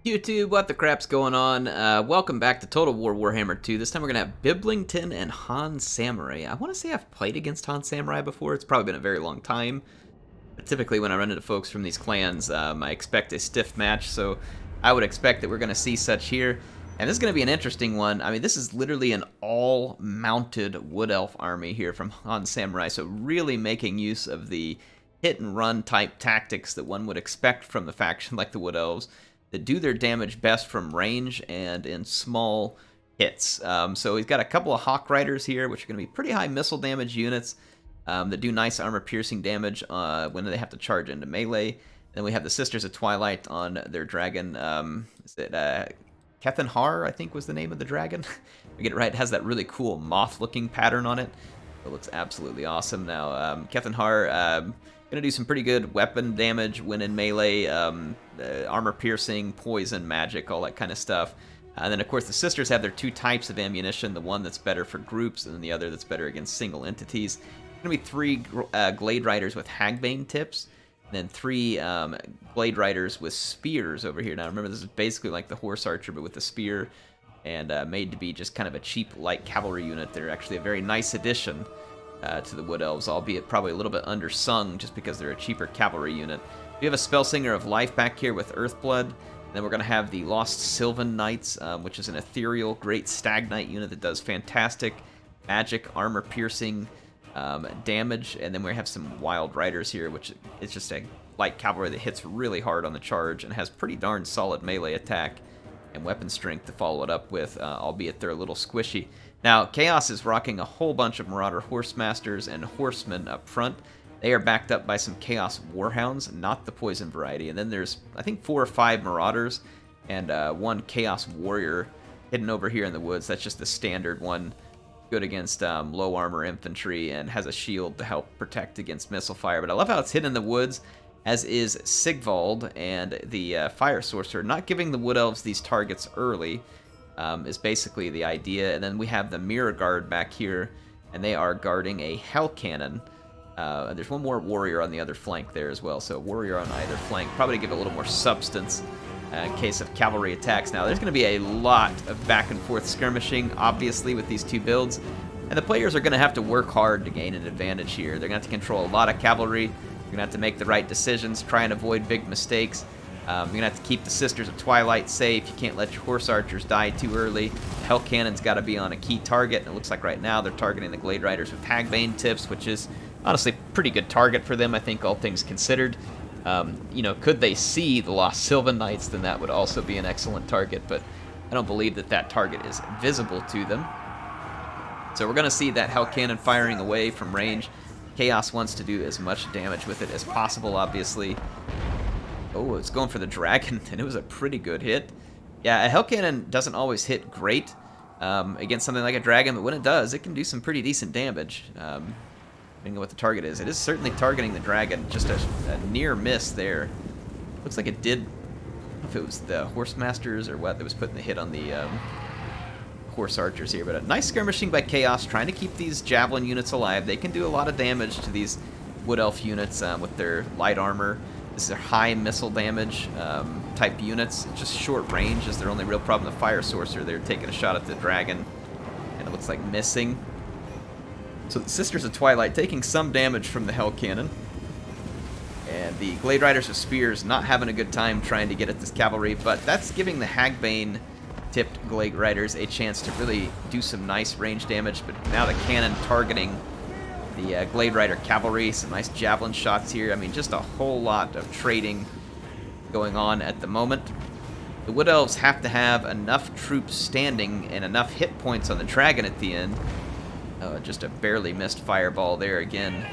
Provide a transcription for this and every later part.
YouTube, what the crap's going on? Welcome back to Total War Warhammer 2. This time we're going to have Biblington and Han Samurai. I want to say I've played against Han Samurai before. It's probably been a very long time. But typically when I run into folks from these clans, I expect a stiff match, so I would expect that we're going to see such here. And this is going to be an interesting one. I mean, this is literally an all-mounted Wood Elf army here from Han Samurai, so really making use of the hit-and-run type tactics that one would expect from the faction like the Wood Elves, that do their damage best from range and in small hits. So he's got a couple of Hawk Riders here, which are going to be pretty high missile damage units that do nice armor-piercing damage when they have to charge into melee. And then we have the Sisters of Twilight on their dragon. Is it Kethan Har, I think was the name of the dragon? We get it right. It has that really cool moth-looking pattern on it. It looks absolutely awesome. Now, Kethan Har going to do some pretty good weapon damage when in melee, armor piercing, poison, magic, all that kind of stuff. And then, of course, the Sisters have their two types of ammunition, the one that's better for groups and the other that's better against single entities. Going to be three Glade Riders with Hagbane tips, and then three Glade Riders with spears over here. Now, remember, this is basically like the Horse Archer, but with the spear, and made to be just kind of a cheap light cavalry unit. They're actually a very nice addition to the Wood Elves, albeit probably a little bit undersung just because they're a cheaper cavalry unit. We have a Spellsinger of Life back here with Earthblood, and then we're going to have the Lost Sylvan Knights, which is an ethereal great Stag Knight unit that does fantastic magic, armor-piercing damage, and then we have some Wild Riders here, which is just a light cavalry that hits really hard on the charge and has pretty darn solid melee attack and weapon strength to follow it up with, albeit they're a little squishy. Now, Chaos is rocking a whole bunch of Marauder Horsemasters and Horsemen up front. They are backed up by some Chaos Warhounds, not the poison variety. And then there's, I think, 4 or 5 Marauders and one Chaos Warrior hidden over here in the woods. That's just the standard one, good against low armor infantry and has a shield to help protect against missile fire. But I love how it's hidden in the woods, as is Sigvald and the Fire Sorcerer. Not giving the Wood Elves these targets early is basically the idea. And then we have the Mirror Guard back here, and they are guarding a Hell Cannon. There's one more warrior on the other flank there as well, so warrior on either flank, probably to give it a little more substance in case of cavalry attacks. Now, there's going to be a lot of back and forth skirmishing, obviously, with these two builds, and the players are going to have to work hard to gain an advantage here. They're going to have to control a lot of cavalry. You're going to have to make the right decisions, try and avoid big mistakes. You're going to have to keep the Sisters of Twilight safe. You can't let your Horse Archers die too early. The Hell Cannon's got to be on a key target, and it looks like right now they're targeting the Glade Riders with Hagbane tips, which is honestly pretty good target for them, I think, all things considered. Could they see the Lost Sylvan Knights, then that would also be an excellent target, but I don't believe that that target is visible to them. So we're going to see that Hell Cannon firing away from range. Chaos wants to do as much damage with it as possible, obviously. Oh, it's going for the dragon, and it was a pretty good hit. Yeah, a Hell Cannon doesn't always hit great against something like a dragon, but when it does, it can do some pretty decent damage, depending on what the target is. It is certainly targeting the dragon, just a near miss there. Looks like it did, I don't know if it was the Horsemasters or what that was putting the hit on the Horse Archers here, but a nice skirmishing by Chaos, trying to keep these Javelin units alive. They can do a lot of damage to these Wood Elf units with their light armor. This is high missile damage type units. Just short range is their only real problem. The Fire Sorcerer, they're taking a shot at the dragon, and it looks like missing. So the Sisters of Twilight taking some damage from the Hell Cannon. And the Glade Riders with Spears not having a good time trying to get at this cavalry, but that's giving the Hagbane tipped Glade Riders a chance to really do some nice range damage. But now the cannon targeting the Glade Rider cavalry, some nice javelin shots here. I mean, just a whole lot of trading going on at the moment. The Wood Elves have to have enough troops standing and enough hit points on the dragon at the end. Just a barely missed fireball there again.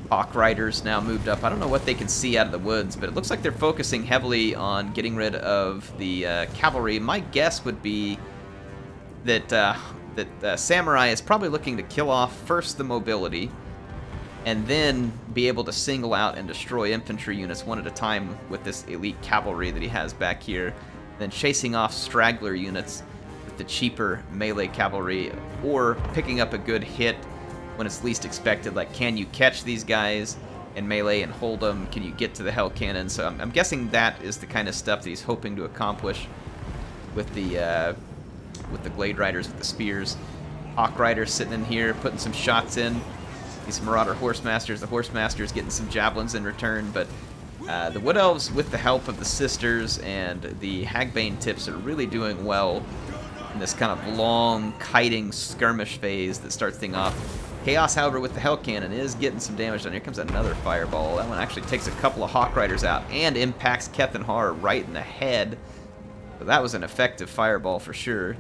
Hawk Riders now moved up. I don't know what they can see out of the woods, but it looks like they're focusing heavily on getting rid of the cavalry. My guess would be that Samurai is probably looking to kill off first the mobility, and then be able to single out and destroy infantry units one at a time with this elite cavalry that he has back here, then chasing off straggler units with the cheaper melee cavalry, or picking up a good hit when it's least expected, like can you catch these guys, in melee and hold them? Can you get to the Hell Cannon? So I'm guessing that is the kind of stuff that he's hoping to accomplish with the Glade Riders, with the spears. Hawk Riders sitting in here, putting some shots in. These Marauder Horsemasters. The Horsemasters getting some javelins in return, but the Wood Elves, with the help of the Sisters and the Hagbane tips, are really doing well in this kind of long, kiting skirmish phase that starts things off. Chaos, however, with the Hell Cannon is getting some damage done. Here comes another Fireball. That one actually takes a couple of Hawk Riders out and impacts Kethan Har right in the head. So that was an effective Fireball for sure.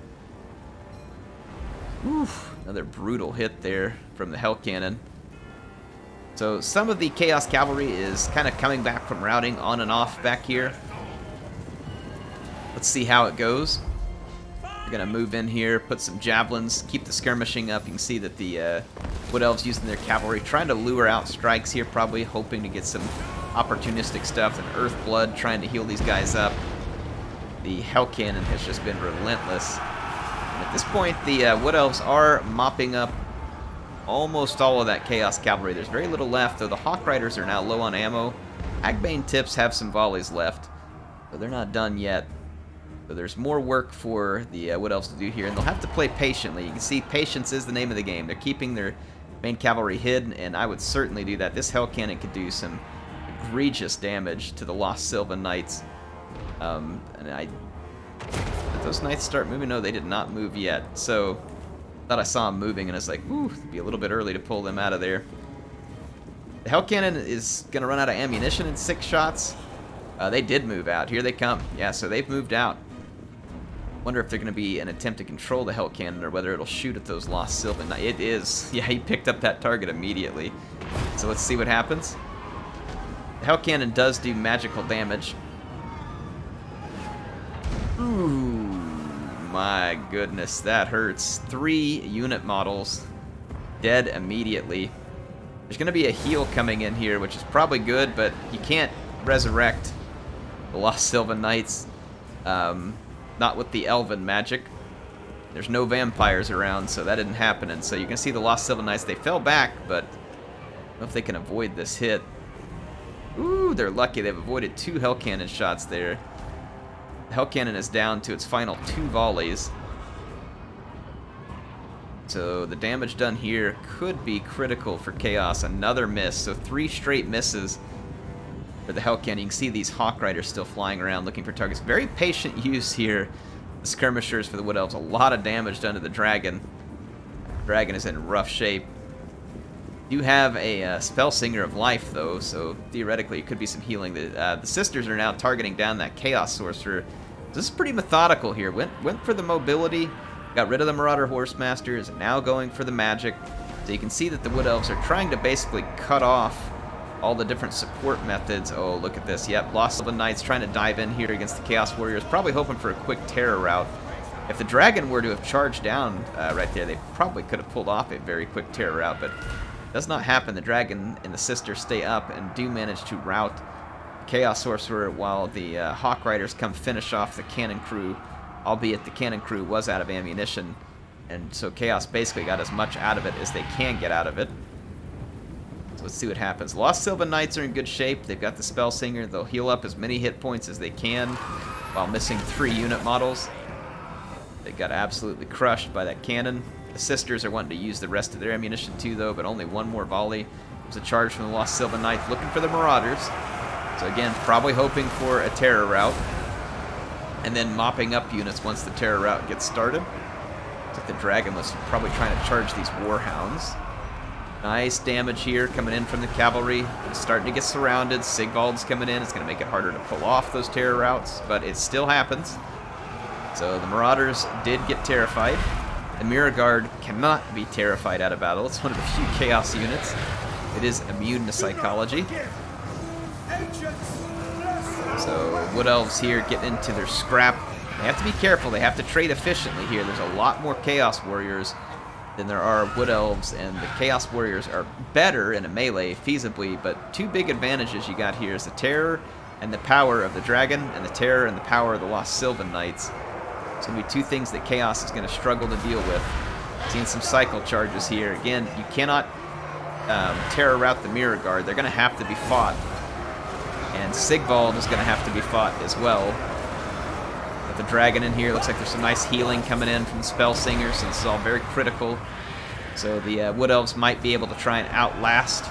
Oof, another brutal hit there from the Hell Cannon. So some of the Chaos Cavalry is kind of coming back from routing on and off back here. Let's see how it goes. We're going to move in here, put some javelins, keep the skirmishing up. You can see that the Wood Elves using their cavalry, trying to lure out strikes here, probably hoping to get some opportunistic stuff. And Earth Blood trying to heal these guys up. The Hell Cannon has just been relentless. And at this point, the Wood Elves are mopping up almost all of that Chaos Cavalry. There's very little left, though the Hawk Riders are now low on ammo. Hagbane tips have some volleys left, but they're not done yet. So there's more work for the Wood Elves to do here, and they'll have to play patiently. You can see patience is the name of the game. They're keeping their main cavalry hidden, and I would certainly do that. This Hell Cannon could do some egregious damage to the Lost Sylvan Knights. Did those Knights start moving? No, they did not move yet. So thought I saw them moving, and I was like, ooh, it'd be a little bit early to pull them out of there. The Hell Cannon is going to run out of ammunition in 6 shots. They did move out. Here they come. Yeah, so they've moved out. Wonder if they're going to be an attempt to control the Hell Cannon or whether it'll shoot at those Lost Sylvan Knights. It is. Yeah, he picked up that target immediately. So let's see what happens. The Hell Cannon does do magical damage. Ooh, my goodness, that hurts. 3 unit models dead immediately. There's going to be a heal coming in here, which is probably good, but you can't resurrect the Lost Sylvan Knights. Not with the Elven magic. There's no vampires around, so that didn't happen. And so you can see the Lost Sylvan Knights, they fell back, but I don't know if they can avoid this hit. Ooh, they're lucky. They've avoided 2 Hell Cannon shots there. The Hell Cannon is down to its final 2 volleys. So the damage done here could be critical for Chaos. Another miss, so 3 straight misses for the Hell Cannon. You can see these Hawk Riders still flying around looking for targets. Very patient use here. The skirmishers for the Wood Elves. A lot of damage done to the dragon. The dragon is in rough shape. You have a Spell Singer of Life, though, so theoretically it could be some healing. The Sisters are now targeting down that Chaos Sorcerer. This is pretty methodical here. Went for the mobility, got rid of the Marauder Horsemasters, and now going for the magic. So you can see that the Wood Elves are trying to basically cut off all the different support methods. Oh, look at this. Yep, Lost Sylvan Knights trying to dive in here against the Chaos Warriors, probably hoping for a quick terror route. If the dragon were to have charged down right there, they probably could have pulled off a very quick terror route, but it does not happen. The dragon and the Sisters stay up and do manage to rout the Chaos Sorcerer while the Hawk Riders come finish off the cannon crew, albeit the cannon crew was out of ammunition, and so Chaos basically got as much out of it as they can get out of it. So let's see what happens. Lost Sylvan Knights are in good shape. They've got the Spell Singer. They'll heal up as many hit points as they can while missing 3 unit models. They got absolutely crushed by that cannon. The Sisters are wanting to use the rest of their ammunition too, though, but only 1 more volley. There's a charge from the Lost Sylvan Knights looking for the Marauders. So again, probably hoping for a terror route, and then mopping up units once the terror route gets started. Looks like the dragon was probably trying to charge these Warhounds. Nice damage here coming in from the cavalry. It's starting to get surrounded. Sigvald's coming in. It's going to make it harder to pull off those terror routes, but it still happens. So the Marauders did get terrified. The Mirror Guard cannot be terrified out of battle. It's one of the few Chaos units. It is immune to psychology. So Wood Elves here getting into their scrap. They have to be careful. They have to trade efficiently here. There's a lot more Chaos Warriors than there are Wood Elves, and the Chaos Warriors are better in a melee, feasibly, but 2 big advantages you got here is the terror and the power of the dragon, and the terror and the power of the Lost Sylvan Knights. It's going to be 2 things that Chaos is going to struggle to deal with. Seeing some cycle charges here. Again, you cannot terror route the Mirror Guard, they're going to have to be fought. And Sigvald is going to have to be fought as well. With the dragon in here, looks like there's some nice healing coming in from the Spell Singers, so this is all very critical. So the Wood Elves might be able to try and outlast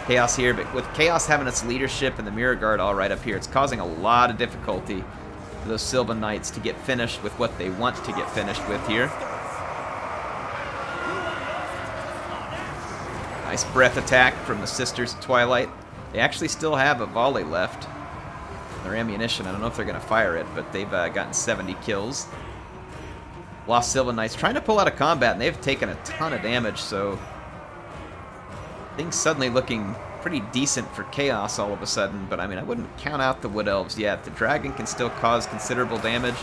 Chaos here, but with Chaos having its leadership and the Mirror Guard all right up here, it's causing a lot of difficulty for those Sylvan Knights to get finished with what they want to get finished with here. Nice breath attack from the Sisters of Twilight. They actually still have a volley left. Their ammunition, I don't know if they're going to fire it, but they've gotten 70 kills. Lost Sylvan Knights trying to pull out of combat, and they've taken a ton of damage, so things suddenly looking pretty decent for Chaos all of a sudden, but I mean, I wouldn't count out the Wood Elves yet. The Dragon can still cause considerable damage.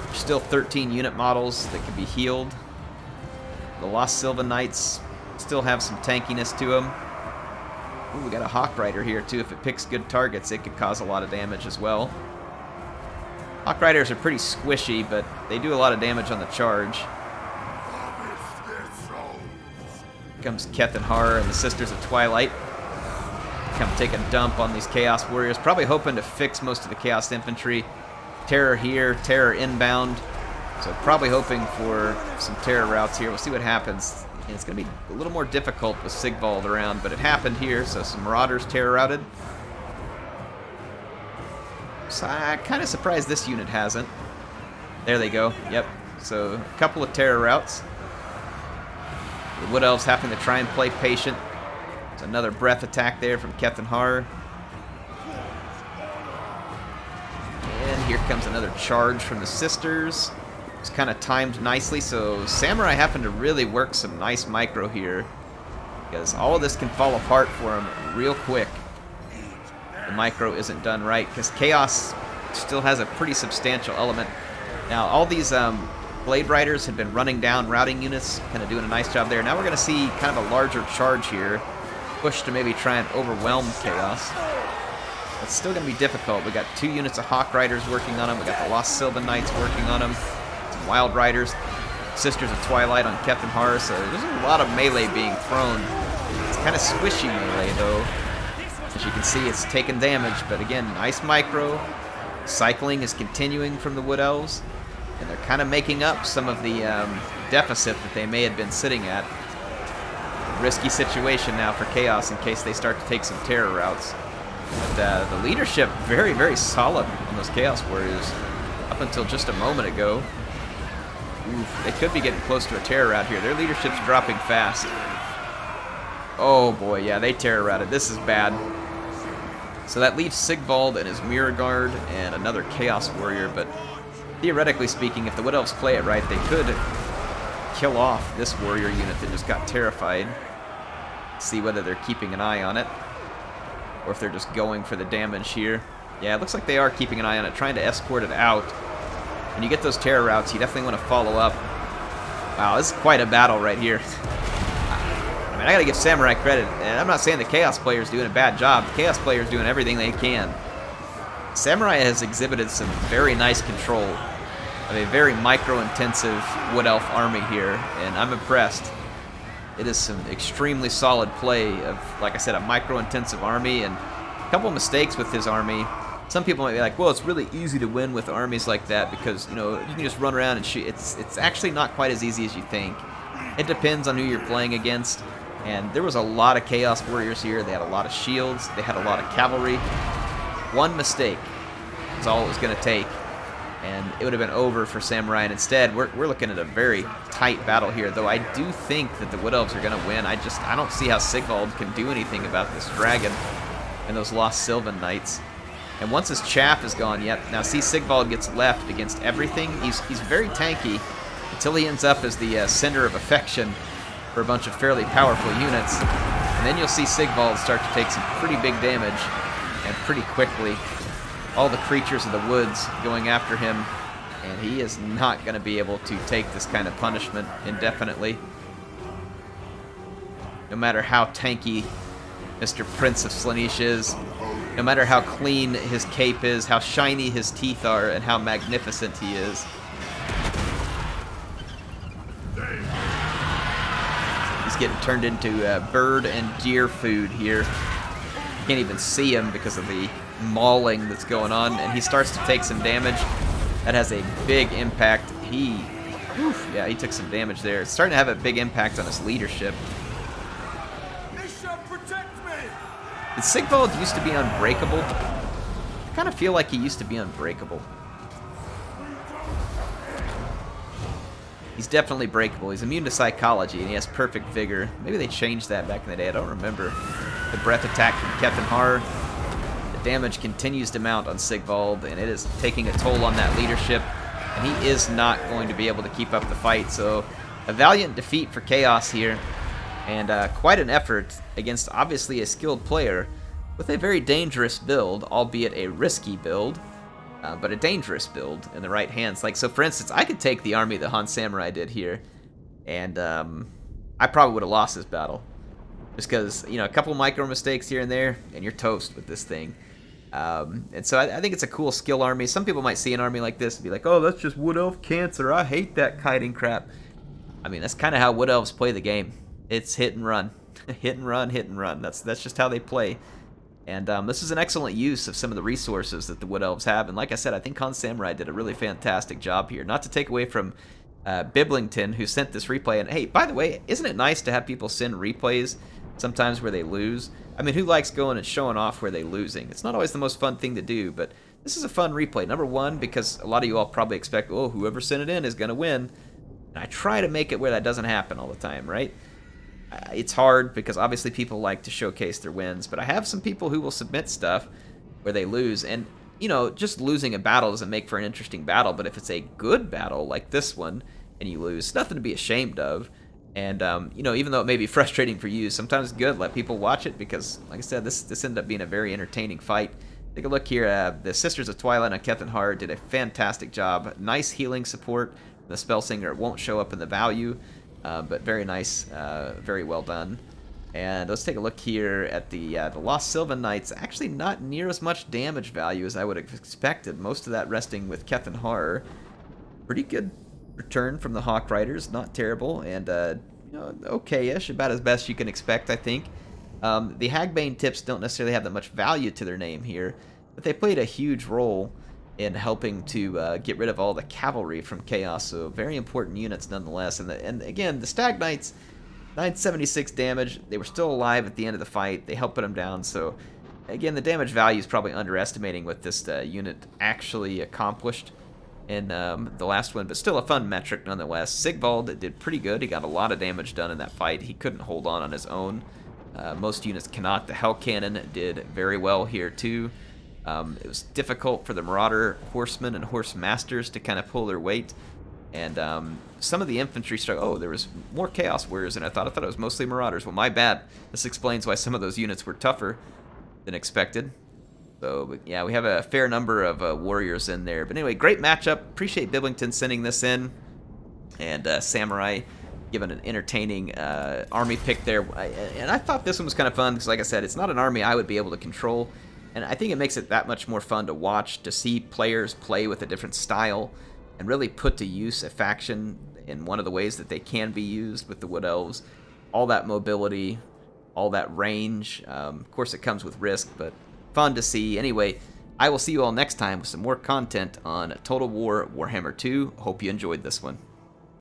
There's still 13 unit models that can be healed. The Lost Sylvan Knights still have some tankiness to them. Ooh, we got a Hawk Rider here too. If it picks good targets, it could cause a lot of damage as well. Hawk Riders are pretty squishy, but they do a lot of damage on the charge. Here comes Kethenhar and the Sisters of Twilight. Come take a dump on these Chaos Warriors. Probably hoping to fix most of the Chaos Infantry. Terror here, Terror inbound. So probably hoping for some Terror routes here. We'll see what happens. And it's going to be a little more difficult with Sigvald around, but it happened here, so some Marauders Terror routed. So I'm kind of surprised this unit hasn't. There they go. Yep. So a couple of Terror routes. The Wood Elves having to try and play patient. There's another breath attack there from Kethenhar. And here comes another charge from the Sisters. It's kind of timed nicely, so Samurai happen to really work some nice micro here, because all of this can fall apart for him real quick. The micro isn't done right, because Chaos still has a pretty substantial element. Now, all these Blade Riders had been running down routing units, kind of doing a nice job there. Now we're going to see kind of a larger charge here, push to maybe try and overwhelm Chaos. It's still going to be difficult. We got 2 units of Hawk Riders working on them. We got the Lost Sylvan Knights working on them. Some Wild Riders, Sisters of Twilight on Kethenhar. So there's a lot of melee being thrown. It's kind of squishy melee though. As you can see, it's taking damage, but again, nice micro. Cycling is continuing from the Wood Elves, and they're kind of making up some of the deficit that they may have been sitting at. Risky situation now for Chaos in case they start to take some Terror routes. But the leadership very, very solid on those Chaos Warriors up until just a moment ago. Oof, they could be getting close to a Terror route here. Their leadership's dropping fast. Oh boy, yeah, they Terror routed. This is bad. So that leaves Sigvald and his Mirror Guard and another Chaos Warrior, but theoretically speaking, if the Wood Elves play it right, they could kill off this warrior unit that just got terrified. See whether they're keeping an eye on it, or if they're just going for the damage here. Yeah, it looks like they are keeping an eye on it, trying to escort it out. When you get those Terror routes, you definitely want to follow up. Wow, this is quite a battle right here. I mean, I gotta give Samurai credit, and I'm not saying the Chaos player's doing a bad job. The Chaos player's doing everything they can. Samurai has exhibited some very nice control of a very micro-intensive Wood Elf army here, and I'm impressed. It is some extremely solid play of, like I said, a micro-intensive army, and a couple mistakes with his army. Some people might be like, well, it's really easy to win with armies like that because, you know, you can just run around and shoot. It's actually not quite as easy as you think. It depends on who you're playing against, and there was a lot of Chaos Warriors here. They had a lot of shields. They had a lot of cavalry. One mistake is all it was going to take, and it would have been over for Samurai. And instead, we're looking at a very tight battle here, though I do think that the Wood Elves are going to win. I don't see how Sigvald can do anything about this dragon and those Lost Sylvan Knights. And once his chaff is gone, yep, now see Sigvald gets left against everything. He's very tanky until he ends up as the center of affection for a bunch of fairly powerful units. And then you'll see Sigvald start to take some pretty big damage, and pretty quickly. All the creatures of the woods going after him, and he is not going to be able to take this kind of punishment indefinitely. No matter how tanky Mr. Prince of Slaanesh is, no matter how clean his cape is, how shiny his teeth are, and how magnificent he is. These getting turned into bird and deer food here. Can't even see him because of the mauling that's going on, and he starts to take some damage. That has a big impact. Yeah, he took some damage there. It's starting to have a big impact on his leadership. Did Sigvald used to be unbreakable? I kind of feel like he used to be unbreakable. He's definitely breakable. He's immune to psychology, and he has perfect vigor. Maybe they changed that back in the day. I don't remember. The breath attack from Kethenhar. The damage continues to mount on Sigvald, and it is taking a toll on that leadership. And he is not going to be able to keep up the fight. So a valiant defeat for Chaos here. And quite an effort against obviously a skilled player with a very dangerous build, albeit a risky build. But a dangerous build in the right hands. Like, so for instance, I could take the army that Han Samurai did here, and I probably would have lost this battle. Just because, you know, a couple micro mistakes here and there, and you're toast with this thing. And so I think it's a cool skill army. Some people might see an army like this and be like, oh, that's just Wood Elf cancer. I hate that kiting crap. I mean, that's kind of how Wood Elves play the game. It's hit and run. Hit and run, hit and run. That's just how they play. And this is an excellent use of some of the resources that the Wood Elves have. And like I said, I think Han Samurai did a really fantastic job here. Not to take away from Biblington, who sent this replay. And hey, by the way, isn't it nice to have people send replays sometimes where they lose? I mean, who likes going and showing off where they're losing? It's not always the most fun thing to do, but this is a fun replay. Number one, because a lot of you all probably expect, oh, whoever sent it in is going to win. And I try to make it where that doesn't happen all the time, right? It's hard because obviously people like to showcase their wins, but I have some people who will submit stuff where they lose, and you know, just losing a battle doesn't make for an interesting battle, but if it's a good battle like this one and you lose, it's nothing to be ashamed of. And you know, even though it may be frustrating for you, sometimes it's good. Let people watch it because, like I said, this ended up being a very entertaining fight. Take a look here. The Sisters of Twilight on Kethenhar did a fantastic job. Nice healing support. The Spellsinger won't show up in the value. But very nice, very well done. And let's take a look here at the Lost Sylvan Knights. Actually not near as much damage value as I would have expected. Most of that resting with Kethenhar. Pretty good return from the Hawk Riders. Not terrible. And, you know, okay-ish. About as best you can expect, I think. The Hagbane tips don't necessarily have that much value to their name here. But they played a huge role in helping to get rid of all the cavalry from Chaos, so very important units nonetheless. And again, the Stag Knights, 976 damage. They were still alive at the end of the fight. They helped put them down, so again, the damage value is probably underestimating what this unit actually accomplished in the last one, but still a fun metric nonetheless. Sigvald did pretty good. He got a lot of damage done in that fight. He couldn't hold on his own. Most units cannot. The Hell Cannon did very well here too. It was difficult for the Marauder Horsemen and Horse Masters to kind of pull their weight. And some of the infantry struck. Oh, there was more Chaos Warriors than I thought. I thought it was mostly Marauders. Well, my bad. This explains why some of those units were tougher than expected. So, but yeah, we have a fair number of warriors in there. But anyway, great matchup. Appreciate Biblington sending this in. And Samurai given an entertaining army pick there. And I thought this one was kind of fun because, like I said, it's not an army I would be able to control. And I think it makes it that much more fun to watch, to see players play with a different style and really put to use a faction in one of the ways that they can be used with the Wood Elves. All that mobility, all that range. Of course, it comes with risk, but fun to see. Anyway, I will see you all next time with some more content on Total War Warhammer 2. Hope you enjoyed this one.